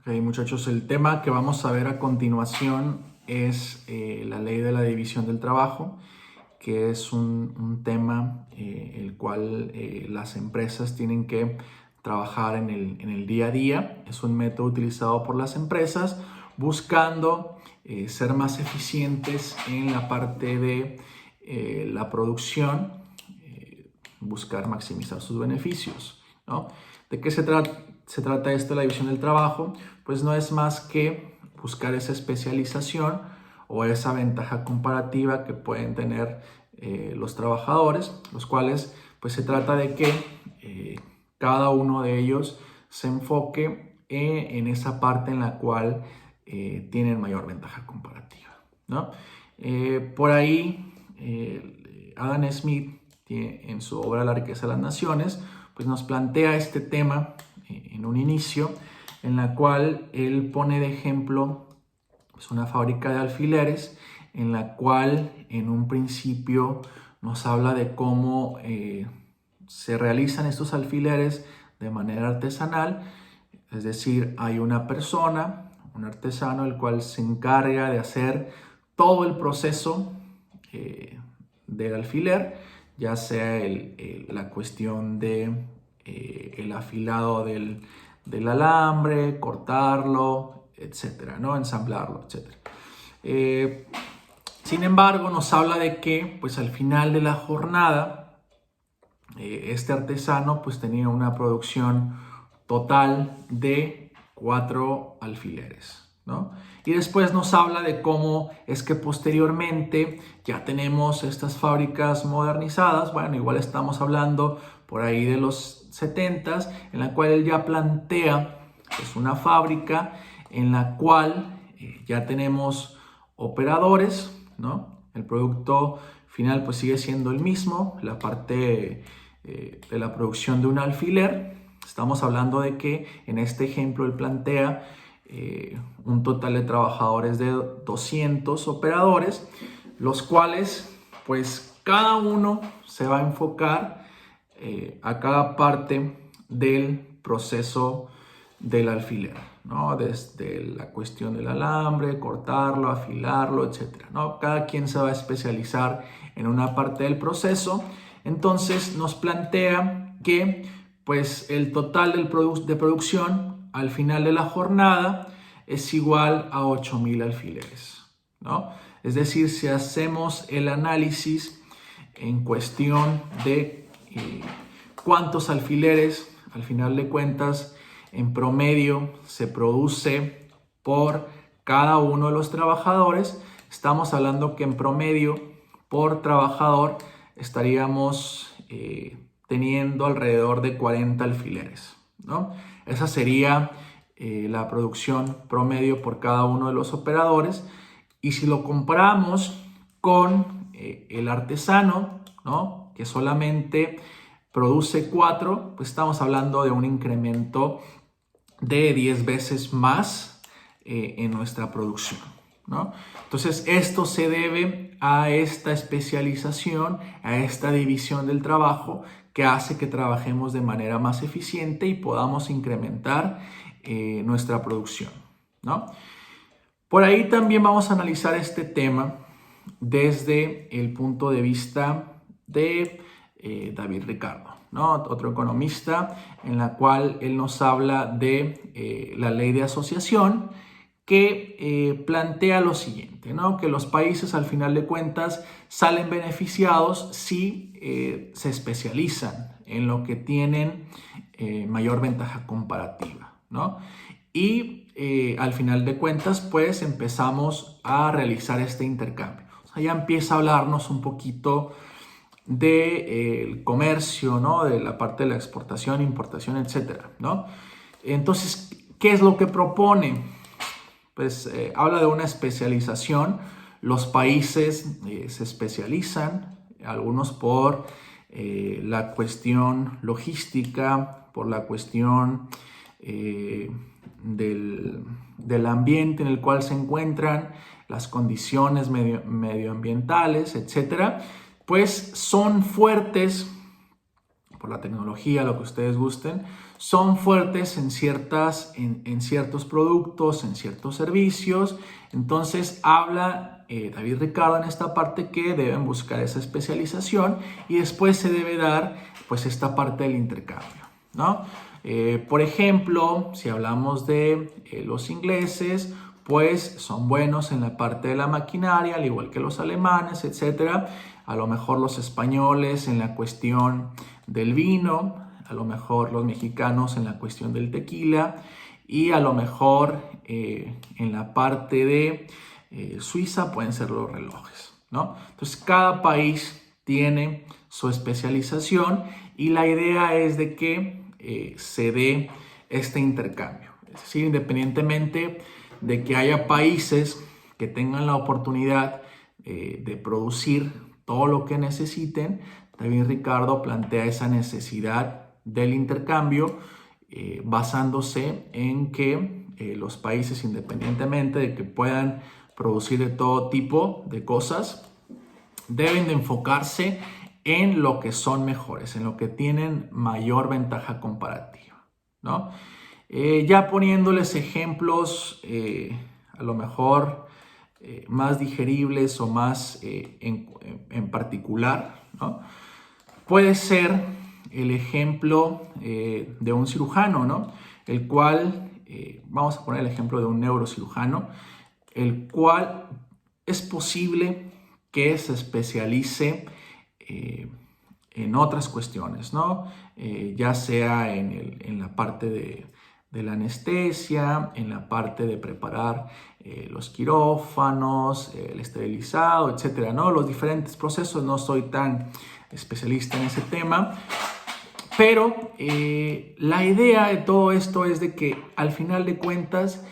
Ok, muchachos, el tema que vamos a ver a continuación es la ley de la división del trabajo, que es un tema el cual las empresas tienen que trabajar en el día a día. Es un método utilizado por las empresas buscando ser más eficientes en la parte de la producción, buscar maximizar sus beneficios, ¿no? ¿De qué se trata esto, la división del trabajo? Pues no es más que buscar esa especialización o esa ventaja comparativa que pueden tener los trabajadores, los cuales pues se trata de que cada uno de ellos se enfoque en esa parte en la cual tienen mayor ventaja comparativa, ¿no? Por ahí Adam Smith en su obra La riqueza de las naciones pues nos plantea este tema en un inicio, en la cual él pone de ejemplo pues, una fábrica de alfileres, en la cual en un principio nos habla de cómo se realizan estos alfileres de manera artesanal, es decir, hay una persona, un artesano, el cual se encarga de hacer todo el proceso del alfiler, ya sea la cuestión de el afilado del alambre, cortarlo, etcétera, ¿no? Ensamblarlo, etcétera. Sin embargo, nos habla de que pues al final de la jornada este artesano pues tenía una producción total de 4 alfileres, ¿no? Y después nos habla de cómo es que posteriormente ya tenemos estas fábricas modernizadas, bueno, igual estamos hablando por ahí de los 70s, en la cual él ya plantea pues, una fábrica en la cual ya tenemos operadores, ¿no? El producto final pues sigue siendo el mismo, la parte de la producción de un alfiler. Estamos hablando de que en este ejemplo él plantea un total de trabajadores de 200 operadores, los cuales pues cada uno se va a enfocar a cada parte del proceso del alfiler, ¿no? Desde la cuestión del alambre, cortarlo, afilarlo, etcétera, ¿no? Cada quien se va a especializar en una parte del proceso. Entonces nos plantea que pues el total de producción al final de la jornada es igual a 8,000 alfileres, ¿no? Es decir, si hacemos el análisis en cuestión de cuántos alfileres, al final de cuentas, en promedio se produce por cada uno de los trabajadores, estamos hablando que en promedio por trabajador estaríamos teniendo alrededor de 40 alfileres, ¿no? Esa sería la producción promedio por cada uno de los operadores. Y si lo comparamos con el artesano, ¿no? Que solamente produce 4, pues estamos hablando de un incremento de 10 veces más en nuestra producción, ¿no? Entonces, esto se debe a esta especialización, a esta división del trabajo que hace que trabajemos de manera más eficiente y podamos incrementar nuestra producción, ¿no? Por ahí también vamos a analizar este tema desde el punto de vista de David Ricardo, ¿no? Otro economista, en la cual él nos habla de la ley de asociación, que plantea lo siguiente, ¿no? Que los países al final de cuentas salen beneficiados si se especializan en lo que tienen mayor ventaja comparativa, ¿no? Y al final de cuentas pues empezamos a realizar este intercambio. O sea, ya empieza a hablarnos un poquito del comercio, ¿no? De la parte de la exportación, importación, etcétera, ¿no? Entonces, ¿qué es lo que propone? Pues habla de una especialización. Los países se especializan, algunos por la cuestión logística, por la cuestión del ambiente en el cual se encuentran, las condiciones medioambientales, etcétera, pues son fuertes por la tecnología, lo que ustedes gusten, son fuertes en ciertos productos, en ciertos servicios. Entonces habla David Ricardo en esta parte que deben buscar esa especialización y después se debe dar pues esta parte del intercambio, ¿no? Por ejemplo, si hablamos de los ingleses, pues son buenos en la parte de la maquinaria, al igual que los alemanes, etcétera. A lo mejor los españoles en la cuestión del vino, a lo mejor los mexicanos en la cuestión del tequila y a lo mejor en la parte de Suiza pueden ser los relojes, ¿no? Entonces cada país tiene su especialización y la idea es de que se dé este intercambio. Es decir, independientemente de que haya países que tengan la oportunidad de producir todo lo que necesiten, también Ricardo plantea esa necesidad del intercambio basándose en que los países, independientemente de que puedan producir de todo tipo de cosas, deben de enfocarse en lo que son mejores, en lo que tienen mayor ventaja comparativa, ¿no? Ya poniéndoles ejemplos a lo mejor más digeribles o más en particular, ¿no? Puede ser el ejemplo de un cirujano, ¿no? El cual, vamos a poner el ejemplo de un neurocirujano, el cual es posible que se especialice en otras cuestiones, ¿no? Ya sea en la parte de la anestesia, en la parte de preparar los quirófanos, el esterilizado, etcétera, ¿no? Los diferentes procesos, no soy tan especialista en ese tema, pero la idea de todo esto es de que al final de cuentas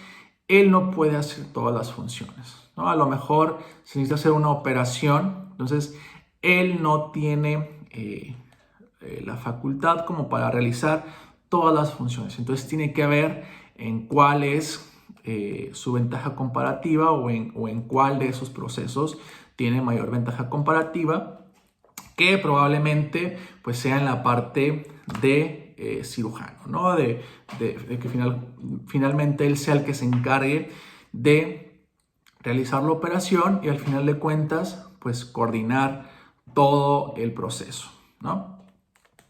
él no puede hacer todas las funciones, ¿no? A lo mejor se necesita hacer una operación, entonces él no tiene la facultad como para realizar todas las funciones. Entonces tiene que ver en cuál es su ventaja comparativa o en cuál de esos procesos tiene mayor ventaja comparativa, que probablemente pues sea en la parte de cirujano, ¿no? De que finalmente él sea el que se encargue de realizar la operación y al final de cuentas pues coordinar todo el proceso, ¿no?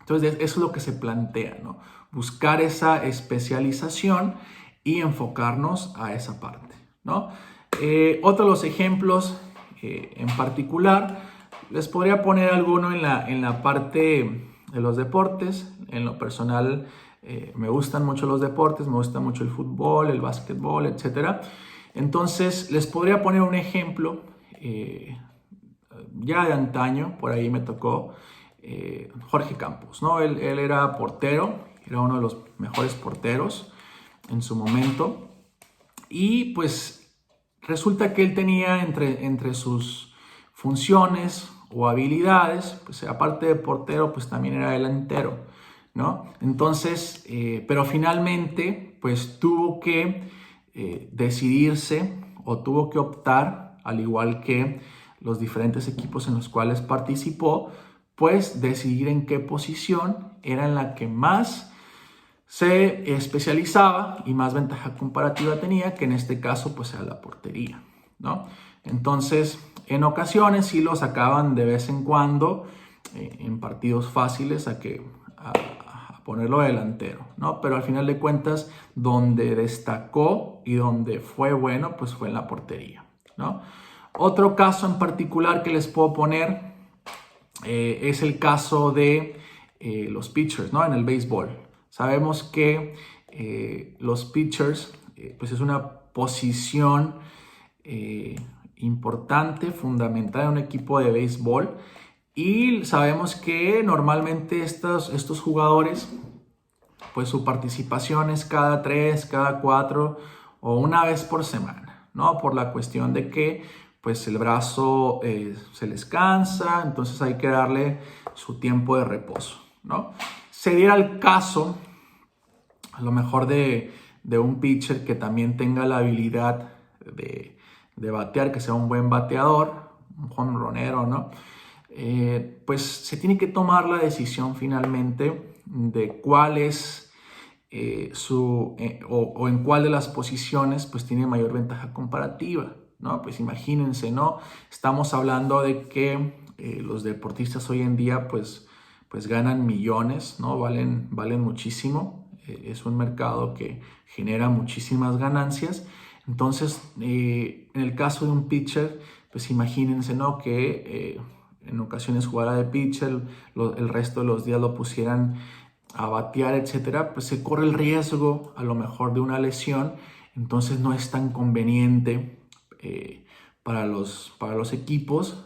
Entonces eso es lo que se plantea, ¿no? Buscar esa especialización y enfocarnos a esa parte, ¿no? Otro de los ejemplos en particular, les podría poner alguno en la parte de los deportes. En lo personal me gustan mucho los deportes, me gusta mucho el fútbol, el básquetbol, etc. Entonces les podría poner un ejemplo ya de antaño, por ahí me tocó Jorge Campos, ¿no? Él era portero, era uno de los mejores porteros en su momento y pues resulta que él tenía entre sus funciones o habilidades, pues aparte de portero, pues también era delantero, ¿no? Entonces, pero finalmente, pues tuvo que decidirse o tuvo que optar, al igual que los diferentes equipos en los cuales participó, pues decidir en qué posición era en la que más se especializaba y más ventaja comparativa tenía, que en este caso pues era la portería, ¿no? Entonces, en ocasiones sí lo sacaban de vez en cuando en partidos fáciles a ponerlo delantero, ¿no? Pero al final de cuentas, donde destacó y donde fue bueno, pues fue en la portería, ¿no? Otro caso en particular que les puedo poner es el caso de los pitchers, ¿no? En el béisbol. Sabemos que los pitchers, pues es una posición importante, fundamental en un equipo de béisbol. Y sabemos que normalmente estos jugadores, pues su participación es cada 3, cada 4 o una vez por semana, ¿no? Por la cuestión de que pues el brazo se les cansa, entonces hay que darle su tiempo de reposo, ¿no? Se diera el caso, a lo mejor de un pitcher que también tenga la habilidad de batear, que sea un buen bateador, un jonronero, ¿no? Pues se tiene que tomar la decisión finalmente de cuál es o en cuál de las posiciones pues tiene mayor ventaja comparativa, ¿no? Pues imagínense, ¿no? Estamos hablando de que los deportistas hoy en día pues ganan millones, ¿no? Valen muchísimo. Es un mercado que genera muchísimas ganancias. Entonces, en el caso de un pitcher, pues imagínense, ¿no? Que en ocasiones jugara de pitcher, el resto de los días lo pusieran a batear, etcétera, pues se corre el riesgo a lo mejor de una lesión. Entonces no es tan conveniente para los equipos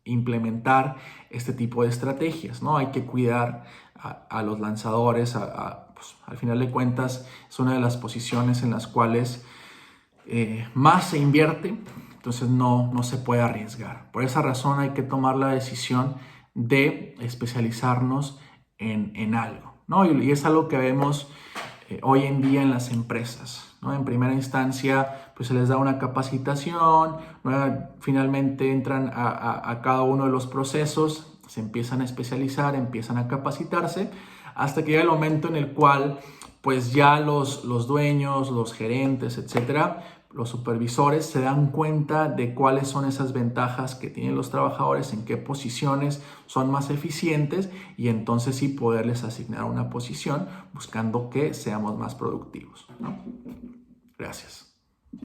implementar este tipo de estrategias, ¿no? Hay que cuidar a los lanzadores, pues, al final de cuentas es una de las posiciones en las cuales más se invierte, entonces no se puede arriesgar. Por esa razón hay que tomar la decisión de especializarnos en algo, ¿no? Y es algo que vemos hoy en día en las empresas, ¿no? En primera instancia, pues se les da una capacitación, ¿no? Finalmente entran a cada uno de los procesos, se empiezan a especializar, empiezan a capacitarse, hasta que llega el momento en el cual, pues ya los dueños, los gerentes, etcétera, los supervisores se dan cuenta de cuáles son esas ventajas que tienen los trabajadores, en qué posiciones son más eficientes y entonces sí poderles asignar una posición buscando que seamos más productivos, ¿no? Gracias.